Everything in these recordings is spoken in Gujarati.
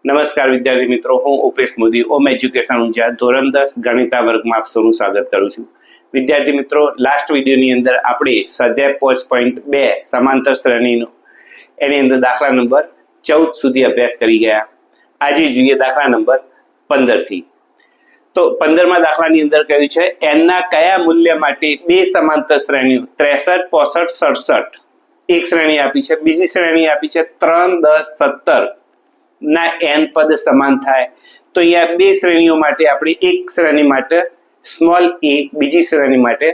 નમસ્કાર વિદ્યાર્થી મિત્રો, હું ઉપેશ મોદી ઓમ એજ્યુકેશન ઊંઝા ધોરણ 10 ગણિતા વર્ગમાં આપ સૌનું સ્વાગત કરું છું. વિદ્યાર્થી મિત્રો, લાસ્ટ વિડીયોની અંદર આપણે સ્વાધ્યાય 5.2 સમાંતર શ્રેણીનો એની અંદર દાખલા નંબર 14 સુધી અભ્યાસ કરી ગયા. આજે જોઈએ દાખલા નંબર 15 થી. તો 15માં દાખલાની અંદર કહ્યું છે n ના કયા મૂલ્ય માટે બે સમાંતર શ્રેણીઓ 63, 65, 67 એક શ્રેણી આપી છે, બીજી શ્રેણી આપી છે 3, 10, 17 ના n પદ સમાન થાય. તો અહીંયા બે શ્રેણીઓ માટે આપણે એક શ્રેણી માટે સ્મોલ a, બીજી શ્રેણી માટે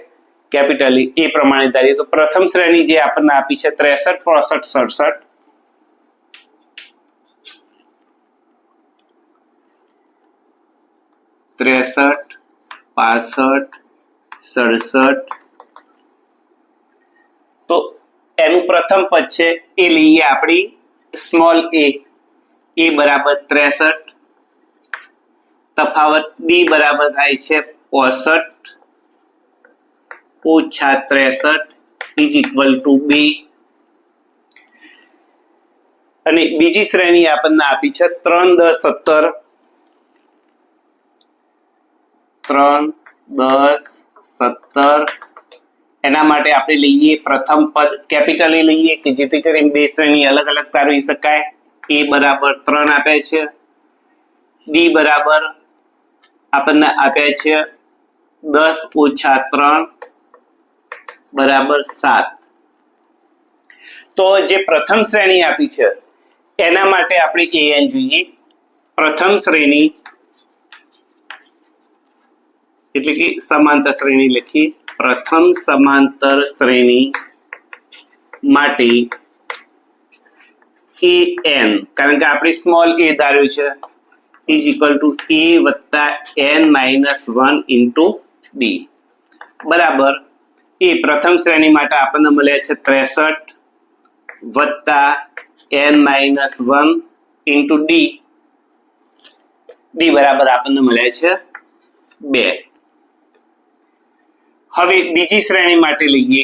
કેપિટલ એ પ્રમાણે ધારીએ. તો પ્રથમ શ્રેણી જે આપણને આપી છે 63, 65, 67 63, 65, 67. તો એનું પ્રથમ પદ છે એ લઈએ આપણી સ્મોલ a બરાબર 63, તફાવત b બરાબર થાય છે 65 ઓછા 63 ઇઝ ઇક્વલ ટુ 2. અને બીજી શ્રેણી આપણને આપી છે 3, 10, 17 3, 10, 17. એના માટે આપણે લઈએ પ્રથમ પદ કેપિટલ એ લઈએ કે જેથી કરીને બે શ્રેણી અલગ અલગ તારવી શકાય. a બરાબર 3 આપ્યા છે, b બરાબર આપણને આપ્યા છે 10 ઓછા 3 બરાબર 7. તો જે પ્રથમ શ્રેણી આપી છે એના માટે આપણે an જોઈએ. પ્રથમ શ્રેણી એટલે કે સમાંતર શ્રેણી લખી. પ્રથમ સમાંતર શ્રેણી માટે an, કારણ કે આપણે સ્મોલ a ધાર્યું છે, ઇઝ ઇક્વલ ટુ a વત્તા n માઇનસ 1 ઇન્ટુ d બરાબર. એ પ્રથમ શ્રેણી માટે આપણને મળ્યા છે 63 વત્તા n માઇનસ 1 ઇન્ટુ d બરાબર આપણને મળ્યા છે 2. હવે બીજી શ્રેણી માટે લઈએ.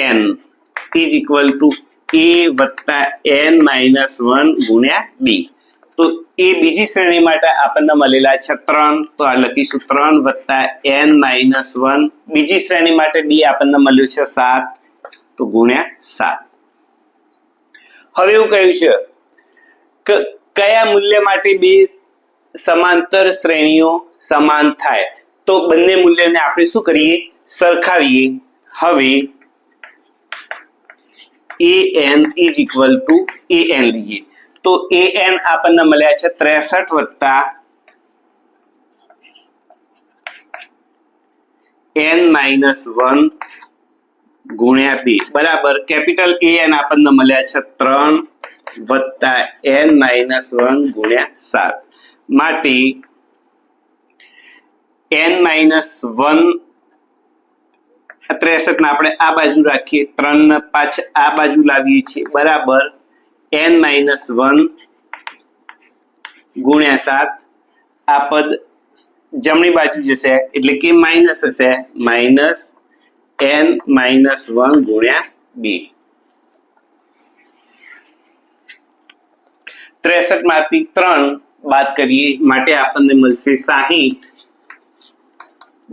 an is equal to a વત્તા n માઇનસ 1 ગુણ્યા b. તો એ બીજી શ્રેણી માટે આપણને મળેલા છે 3, તો આ લખીશું 3 વત્તા n માઇનસ 1. બીજી શ્રેણી માટે b આપણને મળ્યું છે 7, તો ગુણ્યા 7. હવે એવું કહ્યું છે કે કયા મૂલ્ય માટે બે સમાંતર શ્રેણીઓ સમાન થાય. તો બંને મૂલ્યને આપણે શું કરીએ, સરખાવીએ. હવે an is equal to an લઈએ. તો an આપણને મળ્યા છે 63 વત્તા n માઇનસ 1 ગુણ્યા 2 બરાબર. કેપિટલ an આપણને મળ્યા છે 3 વત્તા n માઇનસ 1 ગુણ્યા 7. માટે n માઇનસ 1 63 ને આપણે આ બાજુ રાખીએ, 3 ને પાછા આ બાજુ લાવીએ છીએ બરાબર n માઇનસ 1 ગુણ્યા 7. આ પદ જમણી બાજુ જશે એટલે કે માઇનસ હશે, માઇનસ n માઇનસ 1 ગુણ્યા 2. 63 માંથી 3 બાદ કરીએ માટે આપણને મળશે 60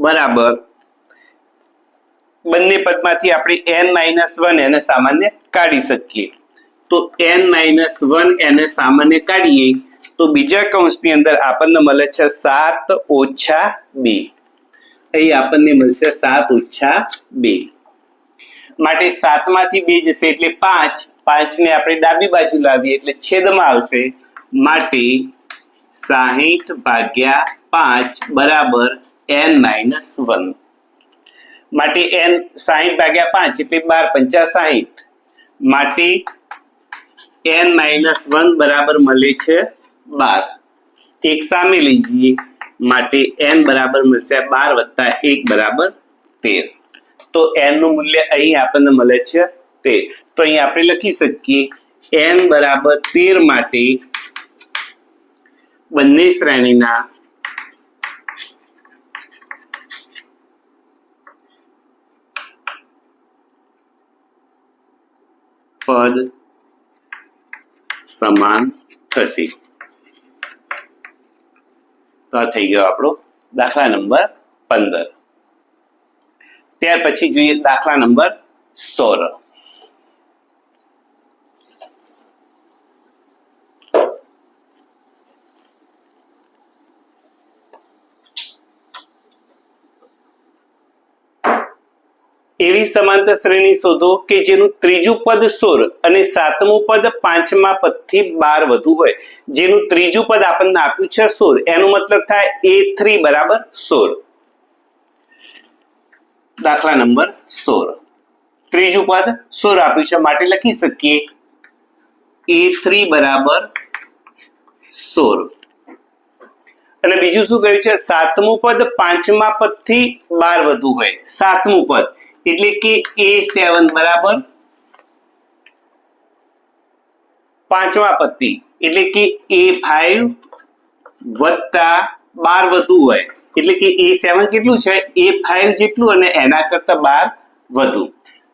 બરાબર. બંને પદમાંથી આપણે n માઇનસ 1 એને સામાન્ય કાઢી શકીએ. તો n માઇનસ 1 એને સામાન્ય કાઢીએ તો બીજા કૌંસની અંદર આપણને મળે છે 7 ઓછા 2. અહીં આપણને મળશે 7 ઓછા 2. માટે 7 માંથી 2 જશે એટલે 5. 5 ને આપણે ડાબી બાજુ લાવીએ એટલે છેદમાં આવશે. માટે 60 ભાગ્યા 5 બરાબર n માઇનસ 1. માટે n 60 ભાગ્યા 5 એટલે 12 × 5 = 60. માટે n માઇનસ 1 બરાબર મળે છે 12. એક સામે લઈ જઈએ માટે n બરાબર મળશે 12 વત્તા 1 બરાબર 13. તો n નું મૂલ્ય અહીં આપણને મળે છે 13. તો અહીં આપણે લખી શકીએ n બરાબર 13 માટે બંને શ્રેણીના પદ સમાન થશે. તો આ થઈ ગયો આપણો દાખલા નંબર 15. ત્યાર પછી જોઈએ દાખલા નંબર 16. એવી સમાંતર શ્રેણી શોધો કે જેનું ત્રીજું પદ 16 અને સાતમું પદ પાંચમા પદથી 12 વધુ હોય. જેનું ત્રીજું પદ આપણને આપ્યું છે 16, એનો મતલબ થાય A3 બરાબર 16. દાખલા નંબર 16. ત્રીજું પદ 16 આપ્યું છે માટે લખી શકીએ A3 બરાબર 16. અને બીજું શું કહ્યું છે? સાતમું પદ પાંચમા પદથી 12 વધુ હોય. સાતમું પદ એટલે કે A7 બરાબર પાંચમા પદથી એટલે કે A5 વત્તા 12 વધુ હોય. એટલે કે A7 કેટલું છે? A5 જેટલું અને એના કરતા 12 વધુ.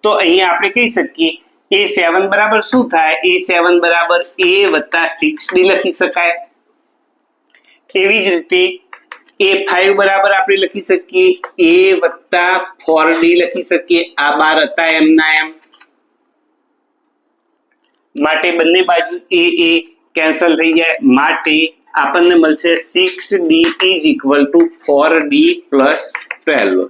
તો અહીંયા આપણે કહી શકીએ A7 બરાબર શું થાય? A7 બરાબર A વત્તા 6D લખી શકાય. એવી જ રીતે A5 બરાબર આપણે લખી શકીએ A વત્તા 4D લખી શકીએ. આ 12 હતા એમના એમ. માટે બંને બાજુ A કેન્સલ થઈ જાય. માટે આપણને મળશે 6D is equal to 4D plus 12.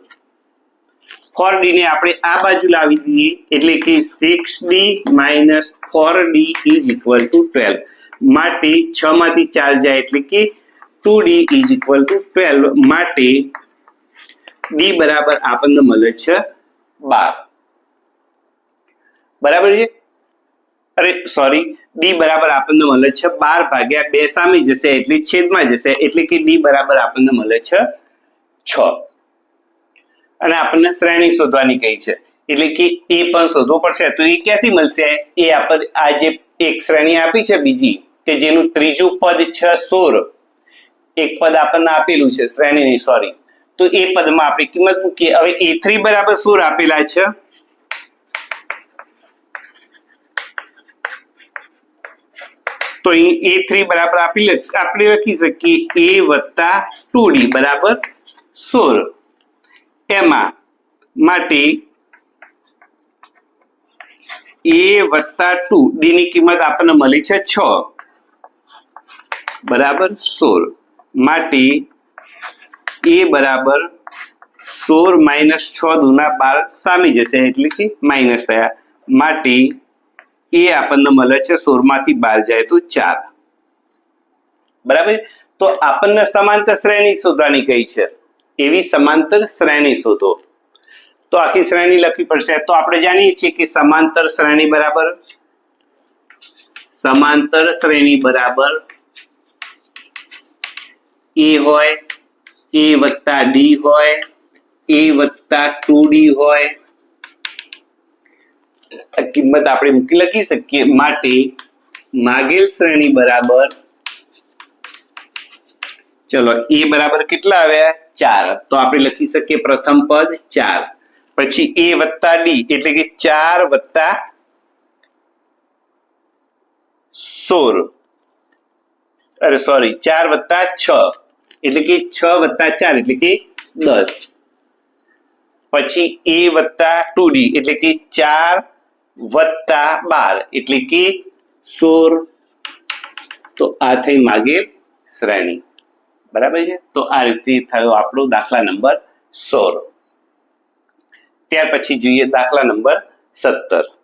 4D ને આપણે આ બાજુ લાવી દઈએ એટલે કે 6D minus 4D is equal to 12. માટે 6 માંથી 4 જાય એટલે કે 2D is equal to 12. માટે D બરાબર આપણને મળે છે 12. બરાબર છે? અરે સોરી, D બરાબર આપણને મળે છે 12 ભાગ્યા 2 સામે જશે એટલે છેદમાં જશે એટલે કે D બરાબર આપણને મળે છે 6. અને આપણને શ્રેણી શોધવાની કહી છે એટલે કે એ પણ શોધવો પડશે. તો એ ક્યાંથી મળશે? એ આપણે આ જે એક શ્રેણી આપી છે બીજી કે જેનું ત્રીજું પદ છે 16, એક પદ આપણને આપેલું છે શ્રેણીની, સોરી, તો એ પદમાં આપણે કિંમત મૂકીએ. હવે A3 બરાબર 16 આપેલા છે તો અહીં A3 બરાબર આપણે લખી શકીએ A વત્તા 2D બરાબર 16. એમાં માટે A વત્તા 2D ની કિંમત આપણને મળી છે 6 બરાબર 16. માટે A બરાબર 16 માઇનસ 6 દુના 12 સામી જશે એટલે કે માઇનસ થયા. માટે A આપણને મળે છે 16 માંથી 12 જાય તો 4. બરાબર. તો આપણને સમાંતર શ્રેણી શોધવાની કહી છે. એવી સમાંતર શ્રેણી શોધો. તો આખી શ્રેણી લખવી પડશે. તો આપણે જાણીએ છીએ કે સમાંતર શ્રેણી બરાબર A હોય, A વત્તા D હોય, A વત્તા 2D હોય. કિંમત આપણે મૂકી લખી શકીએ. માટે માગેલ શ્રેણી બરાબર, ચલો A બરાબર કેટલા આવ્યા? 4. તો આપણે લખી શકીએ પ્રથમ પદ 4, પછી A વત્તા D એટલે કે 4 વત્તા 16, અરે સોરી 4 વત્તા 6 એટલે કે 6 વત્તા 4 એટલે કે 10. પછી A વત્તા 2D એટલે કે 4 વત્તા 12 એટલે કે 16. તો આ થઈ માગેલ શ્રેણી. બરાબર છે? તો આ રીતે થયો આપણો દાખલા નંબર 16. ત્યાર પછી જોઈએ દાખલા નંબર 17.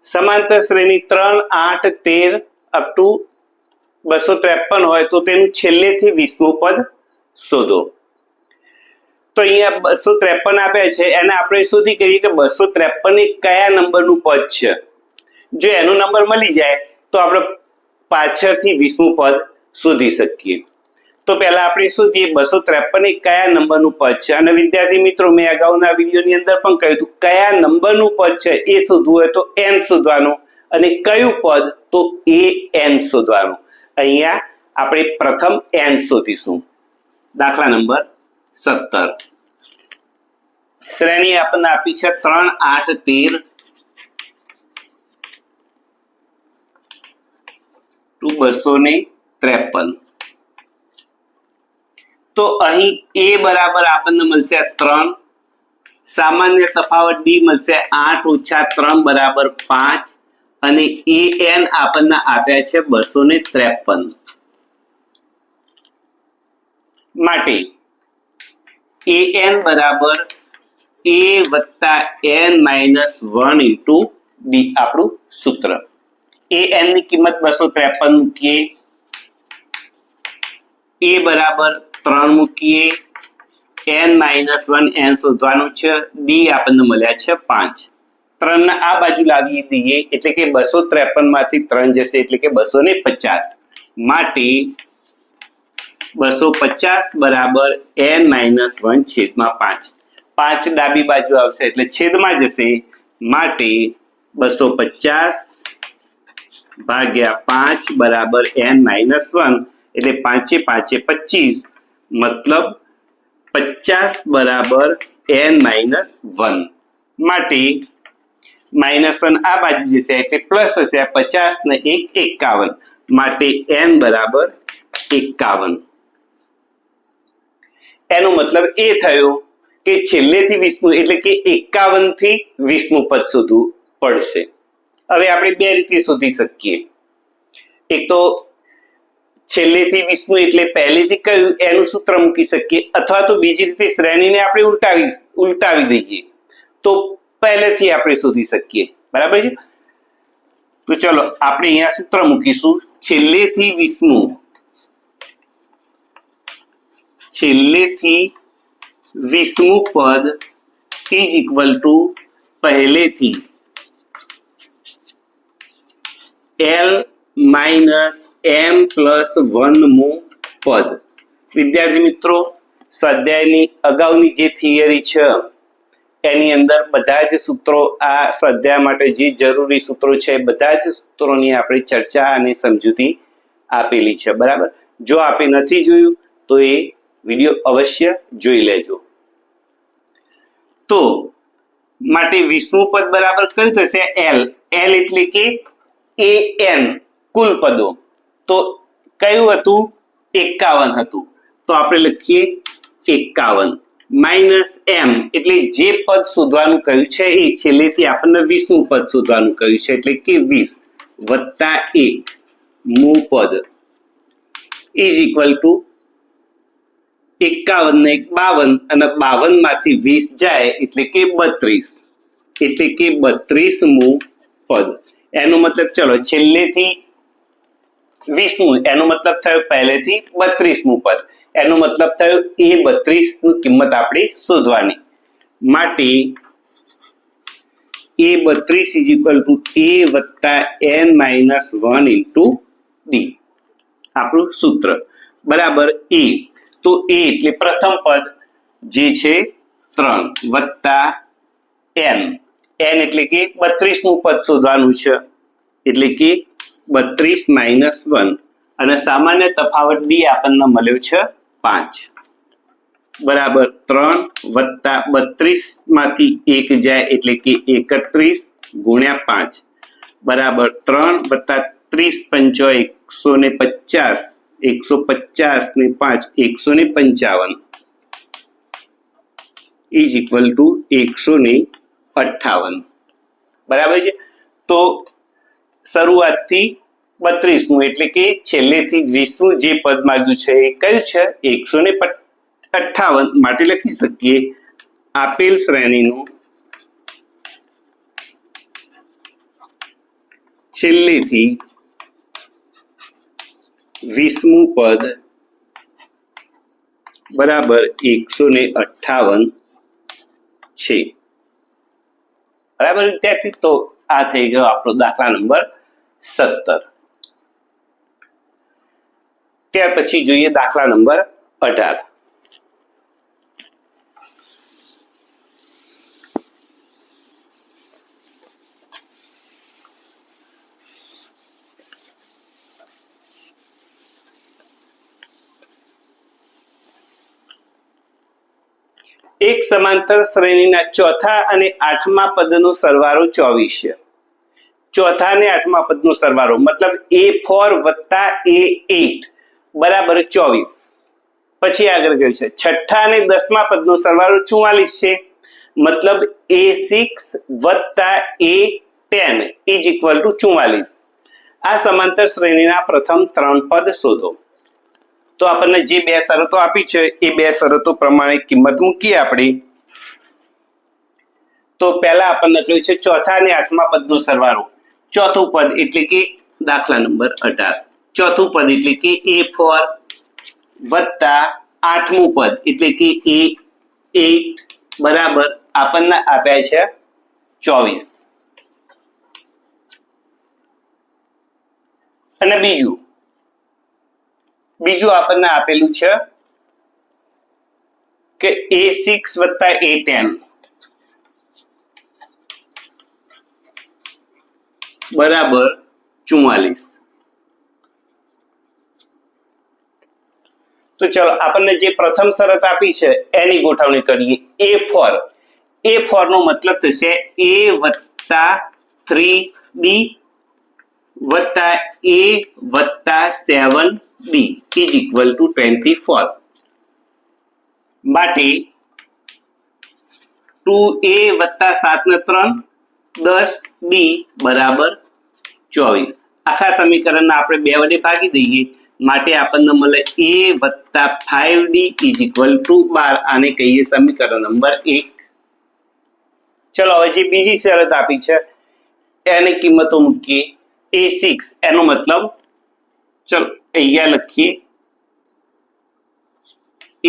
સમાંતર શ્રેણી 3, 8, 13 અપ ટુ 253 હોય તો તેનું છેલ્લેથી 20મું પદ શોધો. તો અહીંયા 253 આપ્યા છે, એને આપણે શોધી કરીએ કે 253 એ કયા નંબરનું પદ છે. જો એનો નંબર મળી જાય તો આપણે પાછળથી 20મું પદ શોધી શકીએ. તો પહેલા આપણે શોધીએ 253 એ કયા નંબરનું પદ છે અને વિદ્યાર્થી મિત્રો મેં અગાઉના વિડીયોની અંદર પણ કહ્યું હતું કયા નંબરનું પદ છે એ શોધવું હોય તો n શોધવાનું અને કયું પદ તો એ n શોધવાનું. અહીંયા આપણે પ્રથમ n શોધીશું. દાખલા નંબર 17 શ્રેણી આપણને આપી છે 3 8 13 to 253. તો અહીં a બરાબર આપણને મળશે 3, સામાન્ય તફાવત d મળશે 8 - 3 બરાબર 5 અને an આપણને આપ્યા છે 253. માટે an બરાબર a + n - 1 into d આપણું સૂત્ર. an ની કિંમત 253 મૂકીએ, a બરાબર 3 મૂકીએ, n - 1 n શોધવાનું છે, d આપણને મળ્યા છે 5. 3 ને આ બાજુ લાવી દઈએ એટલે કે 253 માંથી 3 જશે એટલે કે 250. માટે 250 બરાબર n - 1 છેદમાં 5. 5 ડાબી બાજુ આવશે એટલે છેદમાં જશે. માટે 250 ભાગ્યા 5 બરાબર n - 1 એટલે 5 × 5 = 25 મતલબ 50 બરાબર n - 1. માટે -1 આ બાજુ જશે એટલે પ્લસ થશે. 50 ને 1 51 માટે n બરાબર 51. એનો મતલબ એ થયો કે છેલ્લેથી 20મું એટલે કે 51 થી 20મું પદ શોધવું પડશે. હવે આપણે બે રીતે શોધી શકીએ. એક તો છેલ્લેથી 20મું એટલે પહેલેથી કયું એનું સૂત્ર મૂકી શકીએ અથવા તો બીજી રીતે શ્રેણીને આપણે ઉલટાવી દઈએ તો પહેલેથી આપણે શોધી શકીએ. બરાબર છે. તો ચલો આપણે અહીંયા સૂત્ર મૂકીશું. છેલ્લેથી 20મું પદ ઇઝ ઇક્વલ ટુ પહેલેથી l - m + 1મું પદ. વિદ્યાર્થી મિત્રો સ્વાધ્યાયની અગાઉની જે થિયરી છે એની અંદર બધા જ સૂત્રો આ સ્વાધ્યાય માટે જે જરૂરી સૂત્રો છે બધા જ સૂત્રોની આપણે ચર્ચા અને સમજૂતી આપેલી છે. બરાબર. જો આપે નથી જોયું તો એ વિડીયો અવશ્ય જોઈ લેજો. તો માટે 20મું પદ બરાબર કયું થશે? l. l એટલે કે an કુલ પદો. તો કયું હતું? 51 હતું. તો આપણે લખીએ 51 -m એટલે જે પદ શોધવાનું કહ્યું છે એ છેલ્લેથી આપણને 20મું પદ શોધવાનું કહ્યું છે એટલે કે 20 વત્તા 1 મું પદ ઇઝ ઇક્વલ ટુ 51 ને 52 અને 52 માંથી 20 જાય એટલે કે 32 એટલે કે 32મું પદ. એનો મતલબ ચલો છેલ્લેથી 20મું એનો મતલબ થયો પહેલેથી 32મું પદ. એનો મતલબ થયો એ 32 ની કિંમત આપણે શોધવાની. માટે a 32 is equal to a વત્તા n - 1 ઇન્ટુ d આપણું સૂત્ર. બરાબર. a તો a એટલે પ્રથમ પદ જે છે 3 વત્તા n. n એટલે કે 32મું પદ શોધવાનું છે એટલે કે 32 - 1 અને સામાન્ય તફાવત d આપણને મળ્યો છે 5 બરાબર 3 વત્તા 32 માંથી 1 જાય એટલે કે 31 ગુણ્યા 5 બરાબર 3 વત્તા 30 × 5 150 ને 5 155 ઇઝ ઇક્વલ ટુ 158. બરાબર છે. તો શરૂઆતથી 32મું એટલે કે છેલ્લેથી 20મું જે પદ માંગ્યું છે એ કયું છે? 158. માટે લખી શકીએ આપેલ શ્રેણીનું છેલ્લેથી 20મું પદ બરાબર 158 છે. બરાબર વિદ્યાર્થી. તો આ થઈ ગયો આપણો દાખલા નંબર 17. ત્યાર પછી જોઈએ દાખલા નંબર 18. એક સમાંતર શ્રેણીના ચોથા અને આઠમા પદનો સરવાળો 24 છે. ચોથા અને આઠમા પદનો સરવાળો મતલબ A4 વત્તા A8 બરાબર 24. પછી આગળ કહ્યું છે છઠ્ઠા અને દસમા પદનો સરવાળો 44 છે. મતલબ A6 વત્તા A10 ઇઝ ઇક્વલ ટુ 44. આ સમાંતર શ્રેણીના પ્રથમ 3 પદ શોધો. તો આપણને જે બે શરતો આપી છે એ બે શરતો પ્રમાણે કિંમત મૂકીએ આપણે. તો પહેલા આપણને કહ્યું છે ચોથા અને આઠમા પદનો સરવાળો. ચોથું પદ એટલે કે દાખલા નંબર 18. ચોથું પદ એટલે કે A4 વત્તા આઠમું પદ એટલે કે A8 બરાબર આપણને આપ્યા છે 24. અને બીજું આપણને આપેલું છે કે A6 વત્તા A10 બરાબર 44. તો ચલો આપણને જે પ્રથમ શરત આપી છે એની ગોઠવણી કરીએ. A4 નો મતલબ થશે A વત્તા 3B વત્તા A વત્તા 7B ઇઝ ઇક્વલ ટુ 24. માટે 2A વત્તા 7 ને 3 10B બરાબર 24. આખા સમીકરણને આપણે 2 વડે ભાગી દઈએ માટે આપણને મળે A વત્તા 5D ઇઝ ઇક્વલ ટુ 12. આને કહીએ સમીકરણ નંબર 1. ચલો હવે જે બીજી શરત આપી છે એની કિંમતો મૂકીએ. A6 એનો મતલબ ચલો અહીંયા લખીએ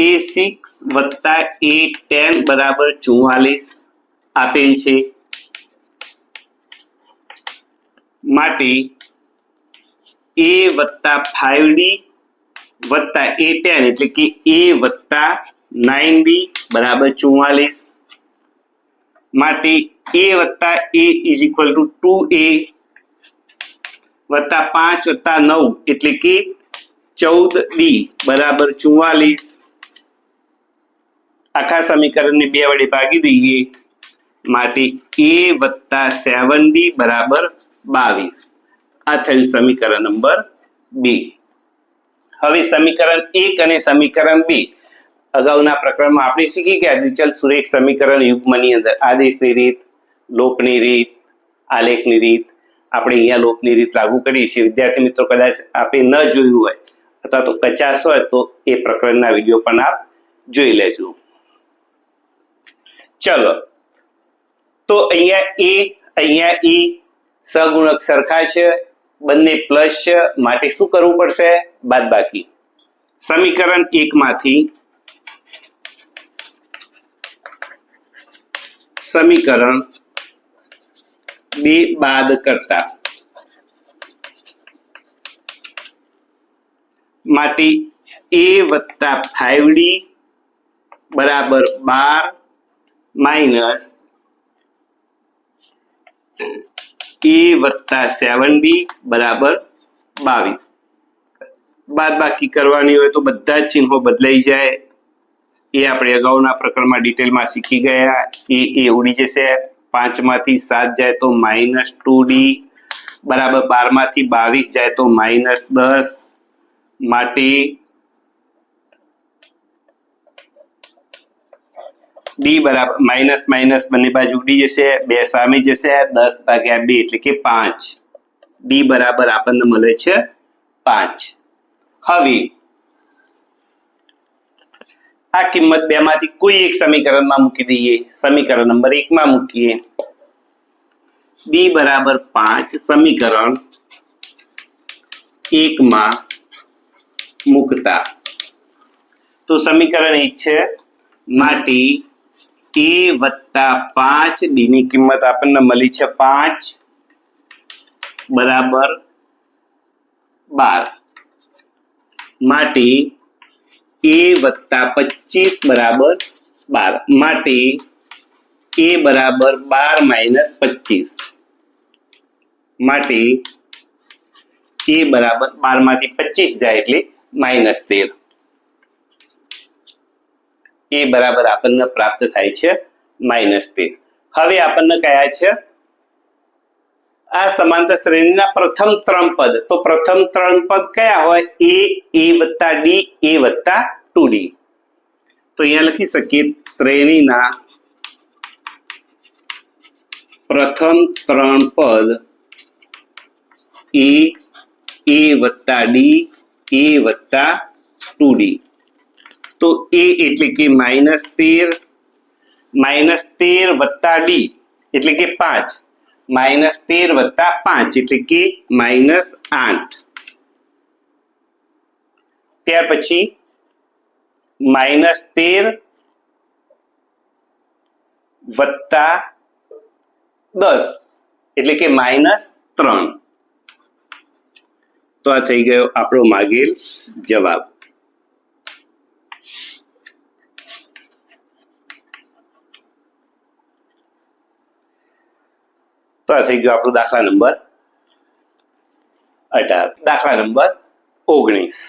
A6 વત્તા A10 બરાબર 44 આપેલ છે. માટે A વત્તા 5D વત્તા A10 એટલે કે A વત્તા 9B બરાબર 44. માટે A વત્તા A is equal to 2A વત્તા 5 વત્તા 9 એટલે કે 14B બરાબર 44. આખા સમીકરણને 2 વડે ભાગી દઈએ માટે A વત્તા 7D બરાબર 22. આ થયું સમીકરણ નંબર 2. હવે સમીકરણ 1 અને સમીકરણ 2 અગાઉના પ્રકરણમાં આપણે શીખી ગયા દ્વિચલ સુરેખ સમીકરણ યુગ્મની અંદર આદેશની રીત, લોપની રીત, આલેખની રીત. આપણે અહીંયા લોપની રીત લાગુ કરીએ છીએ. વિદ્યાર્થી મિત્રો કદાચ આપણે ન જોયું હોય અથવા તો કચાશ હોય તો એ પ્રકરણના વિડીયો પણ આપ જોઈ લેજો. ચલો તો અહીંયા E સહગુણક સરખા છે, બંને પ્લસ છે, માટે શું કરવું પડશે? બાદબાકી. સમીકરણ 1 માંથી સમીકરણ 2 બાદ કરતા માટે A વત્તા 5D બરાબર 12 માઇનસ A વત્તા 7D બરાબર 22. બાદબાકી કરવાની હોય તો બધા જ ચિહ્નો બદલાઈ જાય. એ આપણે અગાઉના પ્રકરણમાં ડિટેલમાં શીખી ગયા. એ ઉડી જશે. 5 માંથી 7 જાય તો -2D બરાબર 12 માંથી 22 જાય તો -10. માટે D બરાબર માઇનસ માઇનસ બંને બાજુ ઉડી જશે, 2 સામે જશે, 10/2 એટલે કે 5. D બરાબર આપણને મળે છે 5. હવે આ કિંમત બે માંથી કોઈ એક સમીકરણમાં મૂકી દઈએ. સમીકરણ નંબર 1 માં મૂકીએ. B બરાબર 5 સમીકરણ 1 માં મૂકતા તો સમીકરણ 1 છે. માટે A વત્તા 5 D ની કિંમત આપણને મળી છે 5 બરાબર 12. માટે a વત્તા 25 બરાબર 12 માટે a બરાબર 12 માઇનસ 25 માટે a બરાબર 12 માંથી 25 જાય એટલે -13 a બરાબર આપણને પ્રાપ્ત થાય છે -13. હવે આપણને કયા છે આ સમાંતર શ્રેણીના પ્રથમ 3 પદ. તો પ્રથમ 3 પદ કયા હોય? a વત્તા d a વત્તા 2d. તો અહીંયા લખી શકીએ શ્રેણીના પ્રથમ 3 પદ a વત્તા d a વત્તા 2d. તો a એટલે કે -13 વત્તા d એટલે કે 5 -13 વત્તા 5 એટલે કે -8. ત્યાર પછી -13 વત્તા 10 એટલે કે -3. તો આ થઈ ગયો આપણો માગેલ જવાબ. તો આ થઈ ગયો આપણો દાખલા નંબર 18. દાખલા નંબર 19.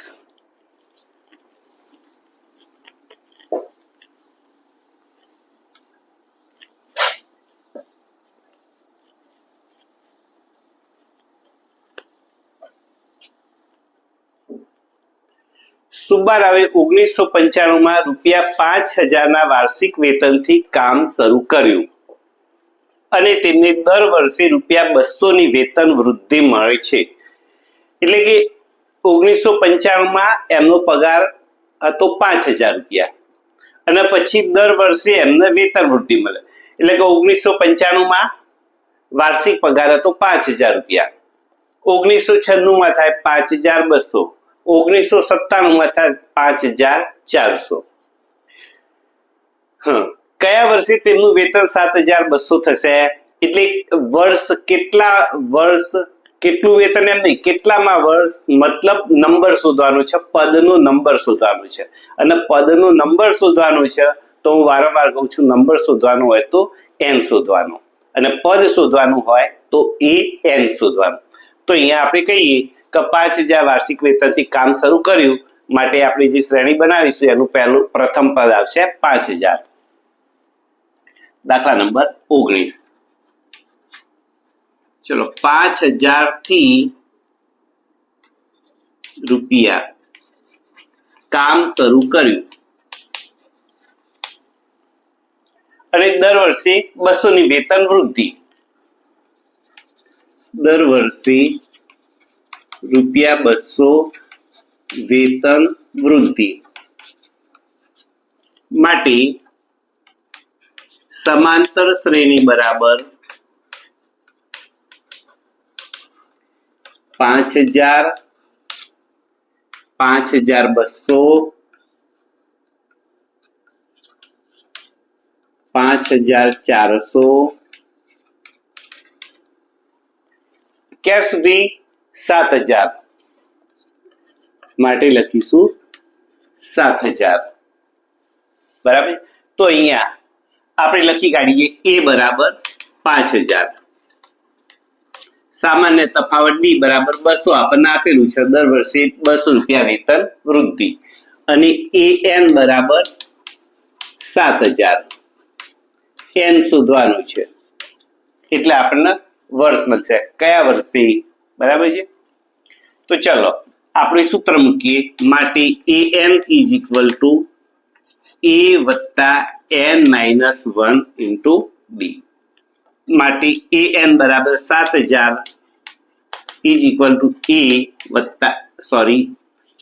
સુબ્બારાવે 1995 રૂપિયા 5,000 વાર્ષિક વેતનથી કામ શરૂ કર્યું અને તેમને દર વર્ષે રૂપિયા 200 ની વેતન વૃદ્ધિ મળે છે. એટલે કે 1995 એમનો પગાર હતો 5,000 રૂપિયા અને પછી દર વર્ષે એમને વેતન વૃદ્ધિ મળે. એટલે કે 1995 વાર્ષિક પગાર હતો 5,000 રૂપિયા, 1996 થાય 5,200, 1997 થાય 5,400. કયા વર્ષે તેમનું વેતન 7,200 થશે? એટલે કેટલું વેતન એમ નહીં, કેટલામાં વર્ષ, મતલબ નંબર શોધવાનો છે, પદનો નંબર શોધવાનો છે. અને પદનો નંબર શોધવાનો છે તો હું વારંવાર કહું છું, નંબર શોધવાનો હોય તો n શોધવાનો અને પદ શોધવાનું હોય તો n શોધવાનું. તો અહીંયા આપણે કહીએ કે 5,000 વાર્ષિક વેતનથી કામ શરૂ કર્યું માટે આપણે જે શ્રેણી બનાવીશું એનું પ્રથમ પદ આવશે 5,000. દાખલા નંબર 19. ચલો, 5,000 થી રૂપિયા કામ શરૂ કર્યું અને દર વર્ષે 200 ની વેતન વૃદ્ધિ. દર વર્ષે રૂપિયા 200 વેતન વૃદ્ધિ માટે સમાંતર શ્રેણી બરાબર 5,000, 5,200, 5,400 ક્યાં સુધી? 7,000 માટે લખીશું 7,000. બરાબર. તો અહીંયા આપણે લખી કાઢીએ a બરાબર 5,000, સામાન્ય તફાવત d બરાબર 200 આપણને આપેલું છે, દર વર્ષે 200 રૂપિયા વેતન વૃદ્ધિ, અને an બરાબર 7,000 n શોધવાનું છે એટલે આપણને વર્ષ મળશે. કયા વર્ષે? બરાબર છે. તો ચલો આપણે સૂત્ર મૂકીએ. માટે an is equal to a વત્તા n-1 into d. માટે an બરાબર 7,000 is equal to a વત્તા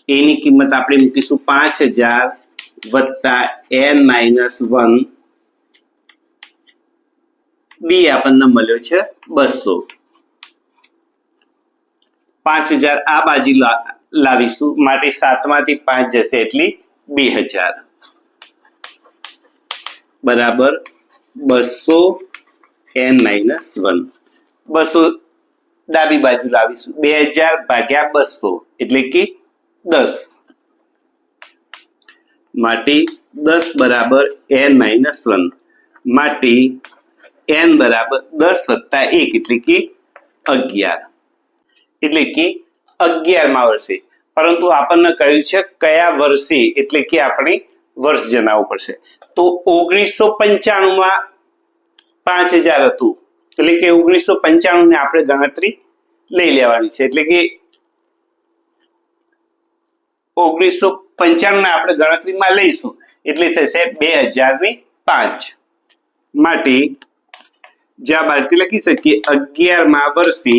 a ની કિંમત આપણે મૂકીશું 5,000 વત્તા n-1, d આપણને મળ્યો છે 200. 5,000 આ બાજુ લાવીશું માટે 7 માંથી 5 જશે એટલે 2,000 બરાબર 200 n-1. 200 ડાબી બાજુ લાવીશું, 2,000 ભાગ્યા 200 એટલે કે 10. માટે 10 બરાબર n માઇનસ 1 માટે n બરાબર 10 વત્તા 1 એટલે કે 11 એટલે કે 11મા વર્ષે, પરંતુ આપણને કહ્યું છે કયા વર્ષે એટલે કે આપણે વર્ષ જણાવવું પડશે. તો 1995માં 5000 હતું એટલે કે 1995 ને આપણે ગણતરી લઈ લેવાની છે એટલે કે 1995 ને આપણે ગણતરીમાં લઈશું એટલે થશે 2005 માટે જ્યાં બહારથી લખી શકીએ 11મા વર્ષે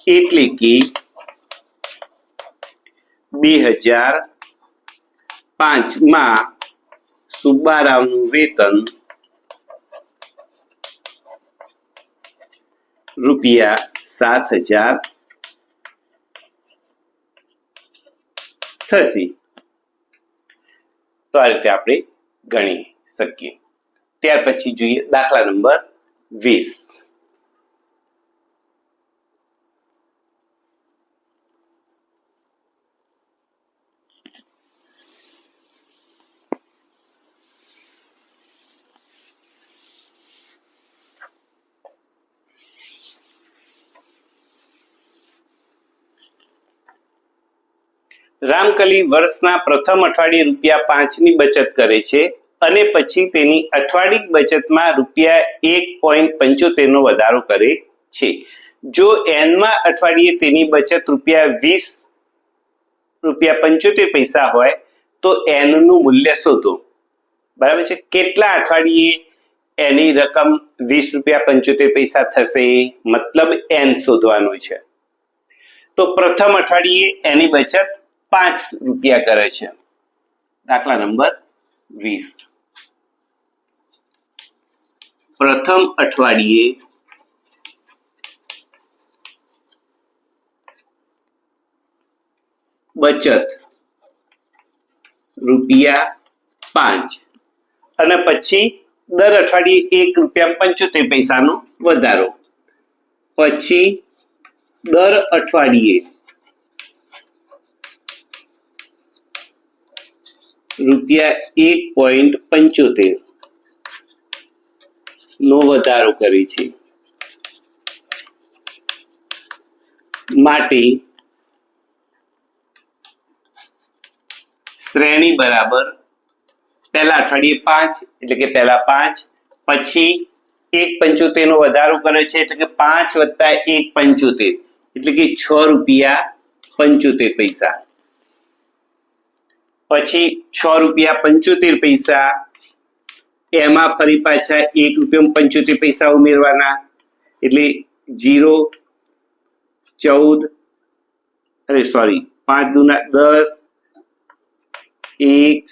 એટલે કે 2005માં સુબ્બારાવનું વેતન ₹7,000 થશે. તો આ રીતે આપણે ગણી શકીએ. ત્યાર પછી જોઈએ દાખલા નંબર 20. રામકલી વર્ષના પ્રથમ અઠવાડિયે ₹5ની બચત કરે છે અને પછી તેની અઠવાડિક બચતમાં ₹1.75 નો વધારો કરે છે. જો એનમા અઠવાડિયે તેની બચત ₹75 હોય તો એન નું મૂલ્ય શોધો. બરાબર છે. કેટલા અઠવાડિયે એની રકમ ₹20.75 થશે, મતલબ એન શોધવાનું છે. તો પ્રથમ અઠવાડિયે એની બચત ₹5 કરે છે. દાખલા નંબર 20. પ્રથમ અઠવાડિયે બચત ₹5 અને પછી દર અઠવાડિયે ₹1.75 નો વધારો, પછી દર અઠવાડિયે ₹1.75 નો વધારો કરે છે. માટે શ્રેણી બરાબર પહેલા અઠવાડિયે 5 એટલે કે પહેલા 5, પછી 1.75 નો વધારો કરે છે એટલે કે 5 વત્તા 1.75 એટલે કે ₹6.75, પછી ₹6.75 એમાં ફરી પાછા ₹1.75 ઉમેરવાના એટલે 5 દુના 10, 1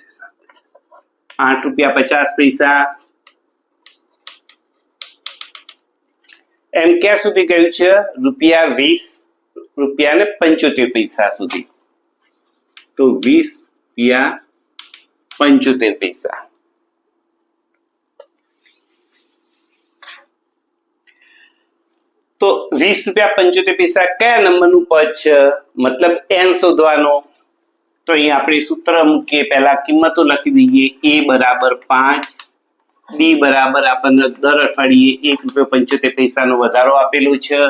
₹8.50 એમ ક્યાં સુધી ગયું છે? ₹20.75 સુધી. તો ₹20.75. તો ₹20.75 કયા નંબરનું પદ છે, મતલબ n શોધવાનો. તો અહીં આપણે સૂત્ર મૂકીએ, પહેલા કિંમતો લખી દઈએ. a બરાબર 5, b બરાબર આપણને દર અઠવાડિયે ₹1.75 નો વધારો આપેલો છે,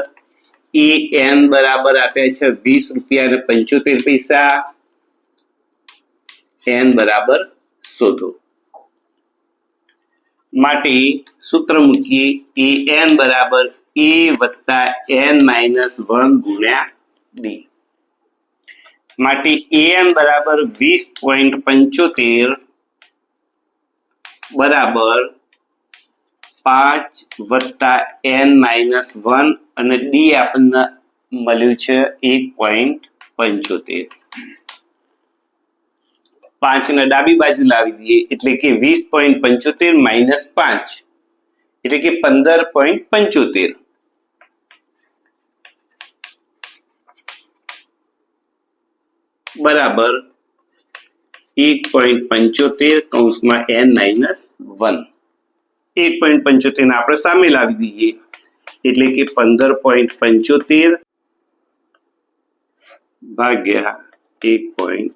an બરાબર આપ્યા છે ₹20.75, n બરાબર શોધો. માટે સૂત્ર મૂકીએ, an બરાબર a વત્તા n માઇનસ 1 ગુણ્યા d. માટે an બરાબર 20.75 બરાબર 5 વત્તા n માઇનસ 1 અને d આપણને મળ્યું છે 1.75. 5 ને ડાબી બાજુ લાવી દઈએ એટલે કે 20.75 માઇનસ 5 એટલે કે 15.75 બરાબર 1.75 કૌંસમાં n માઇનસ 1. 1.75 ને આપણે સામે લાવી દઈએ એટલે કે 15.75 ભાગ્યા 1.75.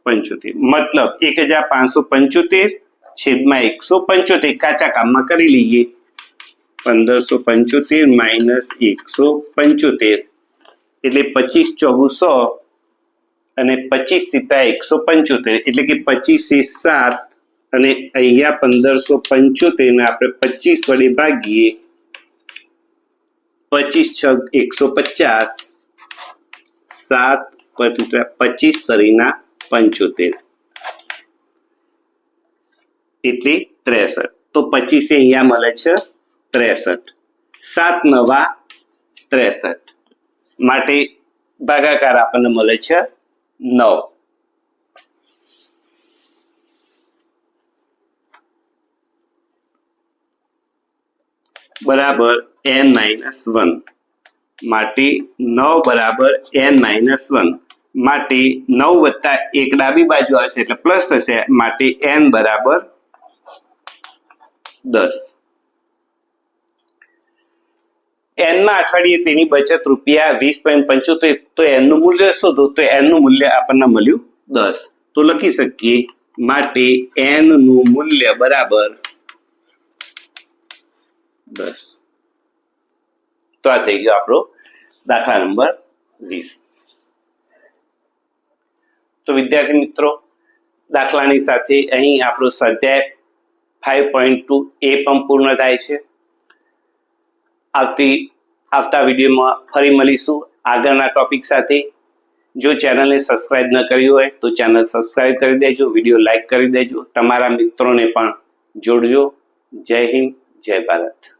મતલબ 1575 છેદમાં 175 કાચા કામમાં કરી લઈએ 1575 માઇનસ 175 એટલે 25 ચોગુ 100 અને 25 સીતા 175 એટલે કે 25 એ 7 અને અહીંયા 1575 ને આપણે 25 વડે ભાગીએ 25 છગ 150 7 25 તરીના 75 એટલે 63 તો 25 અહીંયા મળે છે 63 7 નવા 63 માટે ભાગાકાર આપણને મળે છે 9 બરાબર n-1 માટે 9 બરાબર n-1 માટે 9 વત્તા 1 ડાબી બાજુ આવશે એટલે પ્લસ થશે માટે n બરાબર 10 n માં અઠવાડિયે તેની બચત રૂપિયા 20.75 તો n નું મૂલ્ય શોધો તો n નું મૂલ્ય આપણને મળ્યું 10 તો લખી શકીએ માટે n નું મૂલ્ય બરાબર 10 તો આ થઈ ગયો આપણો દાખલા નંબર 20 તો વિદ્યાર્થી મિત્રો દાખલાની સાથે અહીં આપણો સ્વાધ્યાય 5.2 એ પણ પૂર્ણ થાય છે આવતા વિડીયોમાં ફરી મળીશું આગળના ટોપિક સાથે જો ચેનલને સબસ્ક્રાઇબ ન કરી હોય તો ચેનલ સબસ્ક્રાઇબ કરી દેજો વિડીયો લાઈક કરી દેજો તમારા મિત્રોને પણ જોડજો જય હિન્દ જય ભારત